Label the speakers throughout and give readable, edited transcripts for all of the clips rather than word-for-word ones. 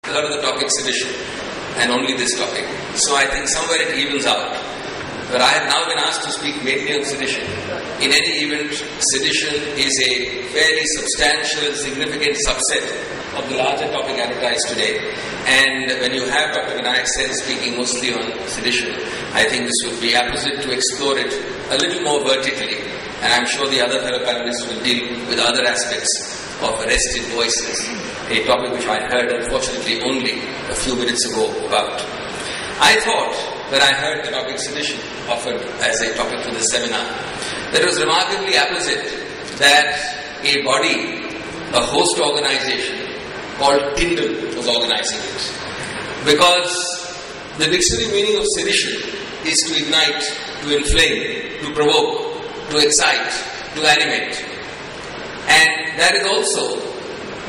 Speaker 1: heard of the topic sedition, and only this topic. So I think somewhere it evens out. But I have now been asked to speak mainly on sedition. In any event, sedition is a fairly substantial and significant subset of the larger topic advertised today. And when you have Dr. Vinayak Sen speaking mostly on sedition, I think this would be apposite to explore it a little more vertically. And I'm sure the other fellow panelists will deal with other aspects of arrested voices, a topic which I heard unfortunately only a few minutes ago about. I thought, when I heard the topic sedition offered as a topic for this seminar, that it was remarkably apposite that a body, a host organization called Kindle was organizing it. Because the dictionary meaning of sedition is to ignite, to inflame, to provoke, to excite, to animate. And that is also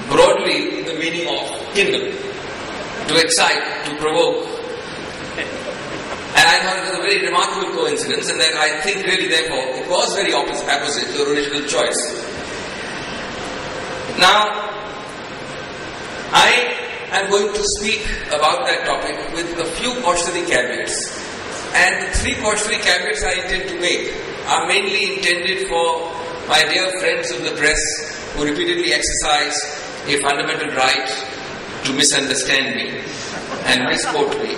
Speaker 1: broadly the meaning of Kindle, to excite, to provoke. And I thought it was a very remarkable coincidence, and that I think really therefore it was very opposite to the original choice. Now, I am going to speak about that topic with a few cautionary caveats. And the three cautionary caveats I intend to make are mainly intended for my dear friends of the press who repeatedly exercise a fundamental right to misunderstand me and misquote me.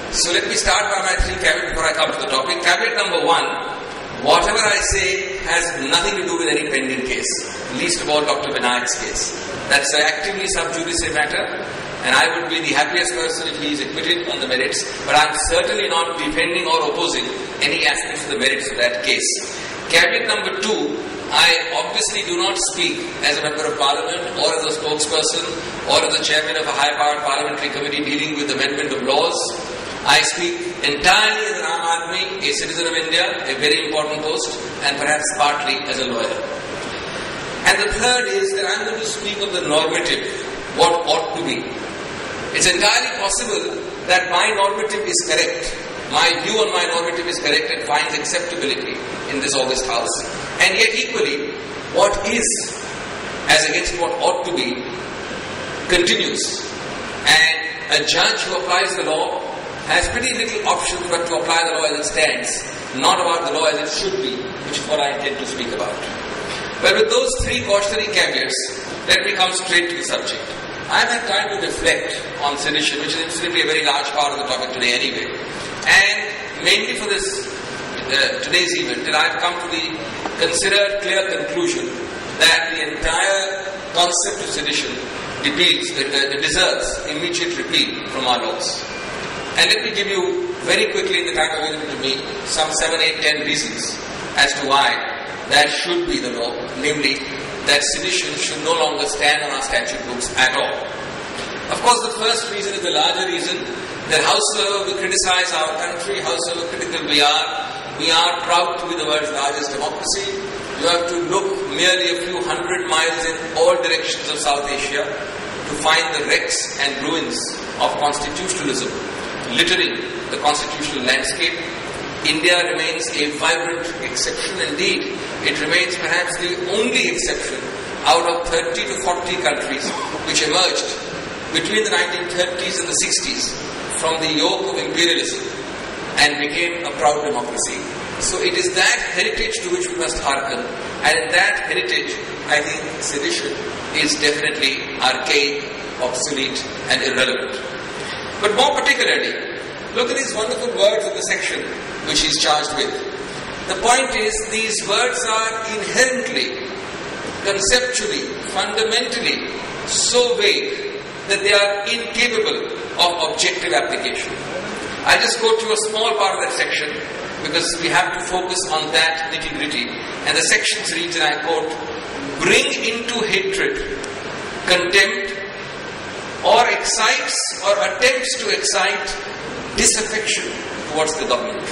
Speaker 1: So let me start by my three caveats before I come to the topic. Caveat number one, whatever I say has nothing to do with any pending case, least of all Dr. Vinayak's case. That's an actively sub judice matter, and I would be the happiest person if he is acquitted on the merits, but I'm certainly not defending or opposing any aspects of the merits of that case. Caveat number two, I obviously do not speak as a member of parliament or as a spokesperson or as the chairman of a high-powered parliamentary committee dealing with the amendment of laws. I speak entirely as an Aam Aadmi, a citizen of India, a very important post, and perhaps partly as a lawyer. And the third is that I'm going to speak of the normative, what ought to be. It's entirely possible that my normative is correct, my view on my normative is correct and finds acceptability in this august house. And yet equally, what is as against what ought to be continues. And a judge who applies the law has pretty little option but to apply the law as it stands, not about the law as it should be, which is what I intend to speak about. But with those three cautionary caveats, let me come straight to the subject. I've had time to reflect on sedition, which is incidentally a very large part of the topic today anyway. And mainly for this today's event, and I've come to the considered clear conclusion that the entire concept of sedition deserves immediate repeal from our laws. And let me give you very quickly in the time available to me some 7, 8, 10 reasons as to why that should be the law, namely that sedition should no longer stand on our statute books at all. Of course, the first reason is the larger reason that howsoever we criticize our country, howsoever critical we are proud to be the world's largest democracy. You have to look merely a few hundred miles in all directions of South Asia to find the wrecks and ruins of constitutionalism littering the constitutional landscape. India remains a vibrant exception. Indeed, it remains perhaps the only exception out of 30 to 40 countries which emerged between the 1930s and the 60s from the yoke of imperialism and became a proud democracy. So it is that heritage to which we must hearken, and in that heritage, I think sedition is definitely archaic, obsolete and irrelevant. But more particularly, look at these wonderful words in the section which he's charged with. The point is, these words are inherently, conceptually, fundamentally so vague that they are incapable of objective application. I just go to a small part of that section because we have to focus on that nitty-gritty. And the section reads, and I quote, "Bring into hatred, contempt, or excites or attempts to excite disaffection towards the government."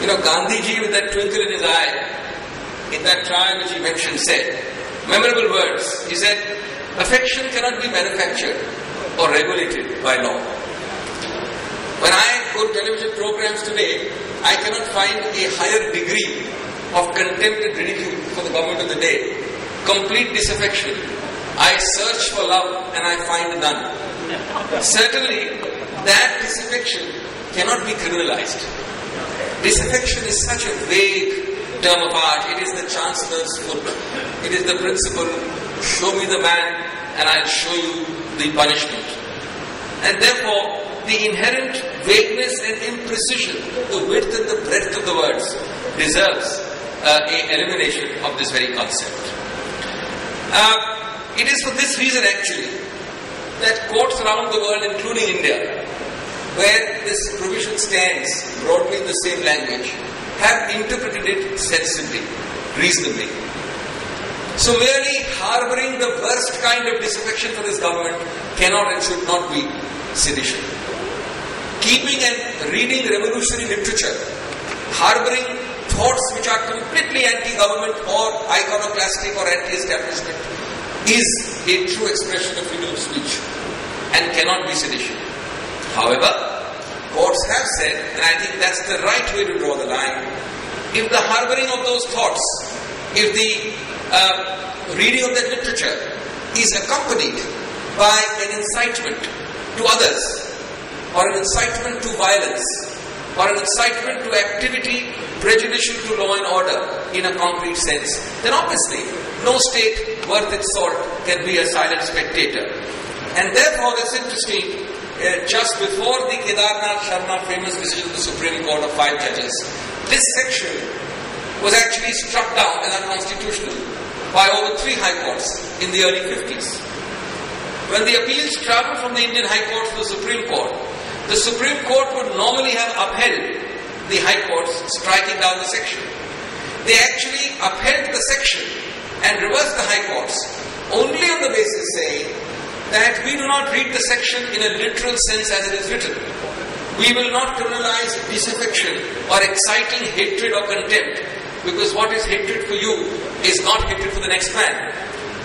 Speaker 1: You know, Gandhiji, with that twinkle in his eye, in that trial which he mentioned, said, memorable words, he said, "Affection cannot be manufactured or regulated by law." When I go to television programs today, I cannot find a higher degree of contempt and ridicule for the government of the day, complete disaffection. I search for love and I find none. certainly that disaffection cannot be criminalized. Disaffection is such a vague term of art. It is the chancellor's foot. It is the principle, show me the man and I'll show you the punishment. And therefore, the inherent vagueness and imprecision, the width and the breadth of the words, deserves an elimination of this very concept. It is for this reason actually that courts around the world, including India, where this provision stands broadly in the same language, have interpreted it sensibly, reasonably. So merely harbouring the worst kind of disaffection for this government cannot and should not be sedition. Keeping and reading revolutionary literature, harbouring thoughts which are completely anti-government or iconoclastic or anti-establishment is a true expression of freedom of speech and cannot be sedition. However, courts have said, and I think that's the right way to draw the line, if the harbouring of those thoughts, if the reading of that literature is accompanied by an incitement to others, or an incitement to violence, or an incitement to activity prejudicial to law and order in a concrete sense, then obviously no state worth its salt can be a silent spectator. And therefore, that's interesting, just before the Kedarnath Sharma famous decision of the Supreme Court of 5 judges, this section was actually struck down as unconstitutional by over 3 high courts in the early 50s. When the appeals travelled from the Indian High Court to the Supreme Court would normally have upheld the High Courts striking down the section. They actually upheld the section and reversed the High Courts only on the basis saying that we do not read the section in a literal sense as it is written. We will not criminalize disaffection or exciting hatred or contempt, because what is hatred for you is not hatred for the next man.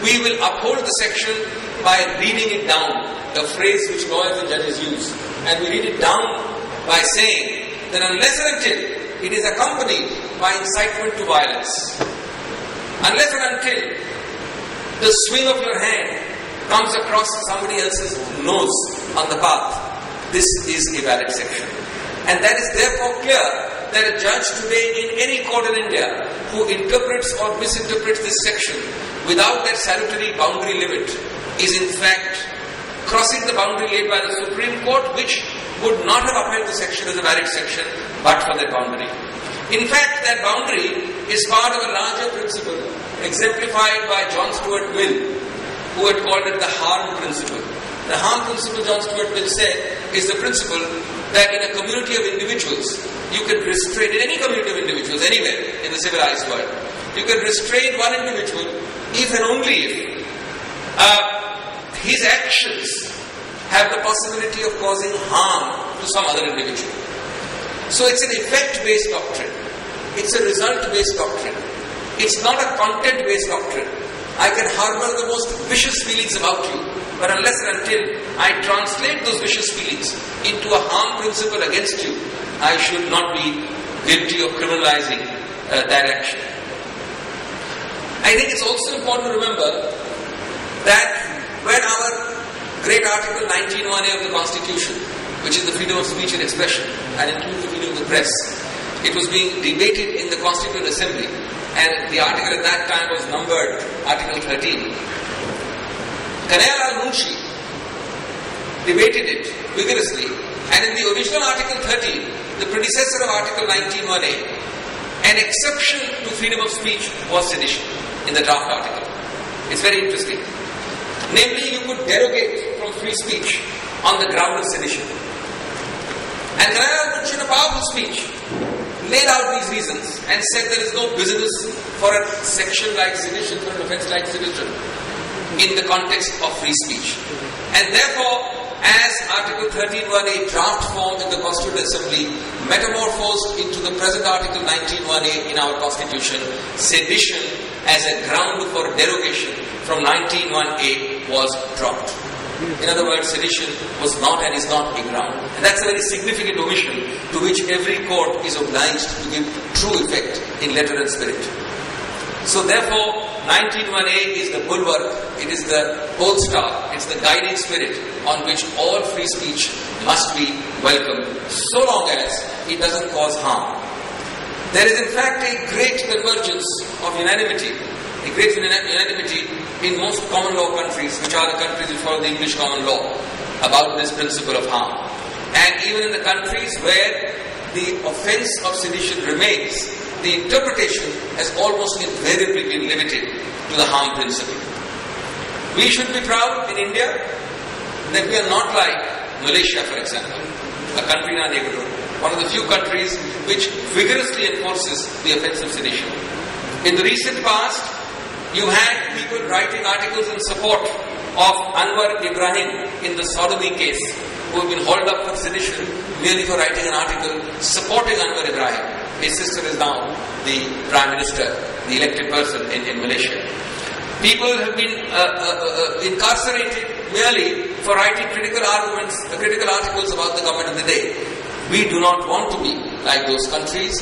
Speaker 1: We will uphold the section by reading it down, the phrase which lawyers and judges use. And we read it down by saying that unless and until it is accompanied by incitement to violence, unless and until the swing of your hand comes across somebody else's nose on the path, this is a valid section. And that is therefore clear that a judge today in any court in India who interprets or misinterprets this section without that salutary boundary limit is in fact crossing the boundary laid by the Supreme Court, which would not have upheld the section as a valid section but for that boundary. In fact, that boundary is part of a larger principle exemplified by John Stuart Mill, who had called it the harm principle. The harm principle, John Stuart Mill said, is the principle that in a community of individuals, you can restrain, in any community of individuals, anywhere in the civilized world, you can restrain one individual if and only if his actions have the possibility of causing harm to some other individual. So it's an effect-based doctrine. It's a result-based doctrine. It's not a content-based doctrine. I can harbor the most vicious feelings about you, but unless and until I translate those vicious feelings into a harm principle against you, I should not be guilty of criminalizing that action. I think it's also important to remember that when our great article 19(1)(a) of the Constitution, which is the freedom of speech and expression and includes the freedom of the press, it was being debated in the Constituent Assembly, and the article at that time was numbered Article 13. Kanayalal Munshi debated it vigorously, and in the original Article 13, the predecessor of Article 19(1)(a), an exception to freedom of speech was sedition in the draft article. It's very interesting. Namely, you could derogate from free speech on the ground of sedition. And Kanayalal Munshi, in a powerful speech, laid out these reasons and said there is no business for a section like sedition, for an offence like sedition, in the context of free speech. And therefore, as Article 13(1)(a) draft form in the Constituent Assembly metamorphosed into the present Article 19(1)(a) in our Constitution, sedition as a ground for derogation from 19(1)(a) was dropped. In other words, sedition was not and is not a ground. And that's a very significant omission to which every court is obliged to give true effect in letter and spirit. So therefore, 19(1)(a) is the bulwark It is the pole star, it's the guiding spirit on which all free speech must be welcomed, so long as it doesn't cause harm. There is in fact a great convergence of unanimity, in most common law countries, which are the countries which follow the English common law, about this principle of harm. And even in the countries where the offence of sedition remains, the interpretation has almost invariably been limited to the harm principle. We should be proud in India that we are not like Malaysia, for example, a country in our neighbourhood, one of the few countries which vigorously enforces the offence of sedition. In the recent past, you had people writing articles in support of Anwar Ibrahim in the sodomy case, who have been hauled up for sedition merely for writing an article supporting Anwar Ibrahim. His sister is now the Prime Minister, the elected person in Malaysia. People have been incarcerated merely for writing critical articles about the government of the day. We do not want to be like those countries.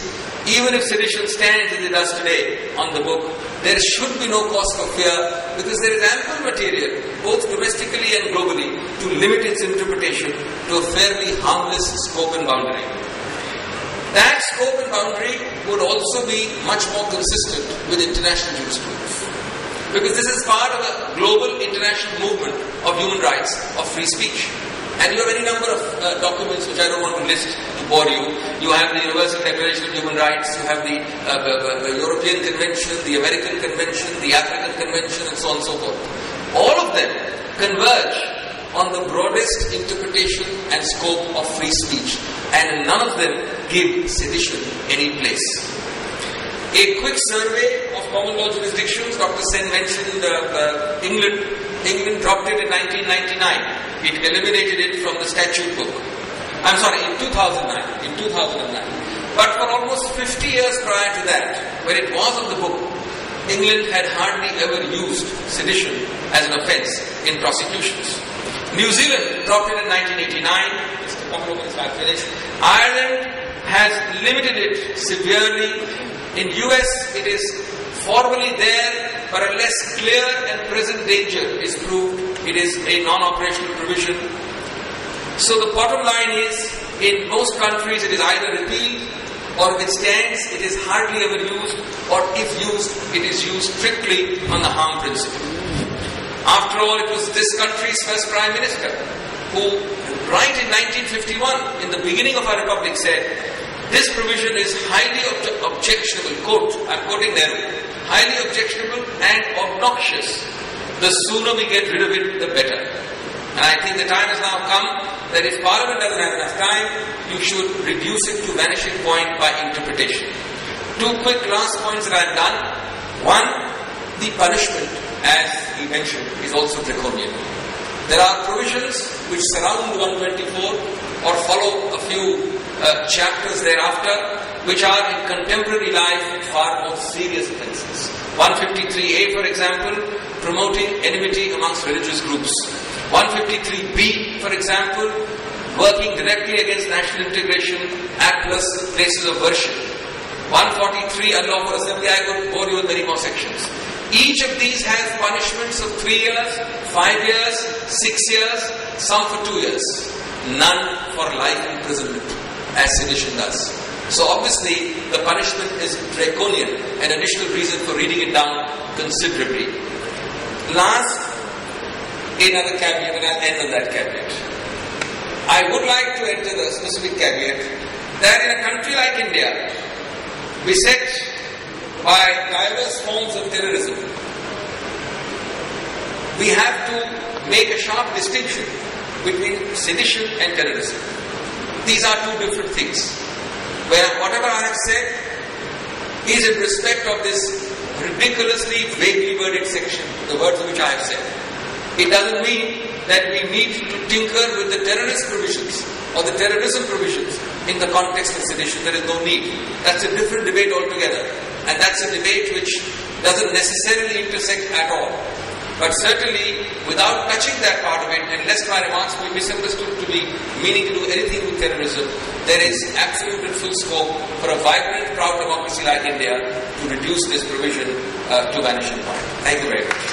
Speaker 1: Even if sedition stands as it does today on the book, there should be no cause for fear, because there is ample material, both domestically and globally, to limit its interpretation to a fairly harmless scope and boundary. That scope and boundary would also be much more consistent with international jurisprudence, because this is part of a global international movement of human rights, of free speech. And you have any number of documents which I don't want to list to bore you. You have the Universal Declaration of Human Rights, you have the European Convention, the American Convention, the African Convention, and so on and so forth. All of them converge on the broadest interpretation and scope of free speech, and none of them give sedition any place. A quick survey of common law jurisdictions, Dr. Sen mentioned England. England dropped it in 1999. It eliminated it from the statute book. In 2009. But for almost 50 years prior to that, when it was on the book, England had hardly ever used sedition as an offence in prosecutions. New Zealand dropped it in 1989. Ireland has limited it severely. In US, it is formally there, but a less clear and present danger is proved. It is a non-operational provision. So the bottom line is, in most countries it is either repealed, or if it stands, it is hardly ever used, or if used, it is used strictly on the harm principle. After all, it was this country's first Prime Minister who, right in 1951, in the beginning of our republic, said, "This provision is highly objectionable," quote, I'm quoting them, "highly objectionable and obnoxious. The sooner we get rid of it, the better." And I think the time has now come that if Parliament doesn't have enough time, you should reduce it to vanishing point by interpretation. Two quick last points that I've done. One, the punishment, as he mentioned, is also draconian. There are provisions which surround 124 or follow a few chapters thereafter, which are in contemporary life far more serious offences. 153A, for example, promoting enmity amongst religious groups. 153B, for example, working directly against national integration at places of worship. 143, unlawful assembly. I could bore you with many more sections. Each of these has punishments of 3 years, 5 years, 6 years, some for 2 years. None for life imprisonment, as sedition does. So obviously, the punishment is draconian, an additional reason for reading it down considerably. Last, another caveat, and I'll end on that caveat. I would like to enter the specific caveat that in a country like India, beset by diverse forms of terrorism, we have to make a sharp distinction between sedition and terrorism. These are two different things. Where whatever I have said is in respect of this ridiculously vaguely worded section, the words which I have said. It doesn't mean that we need to tinker with the terrorist provisions or the terrorism provisions in the context of sedition. There is no need. That's a different debate altogether. And that's a debate which doesn't necessarily intersect at all. But certainly, without touching that part of it, and lest my remarks be misunderstood to be meaning to do anything with terrorism, there is absolute and full scope for a vibrant, proud democracy like India to reduce this provision to vanishing point. Thank you very much.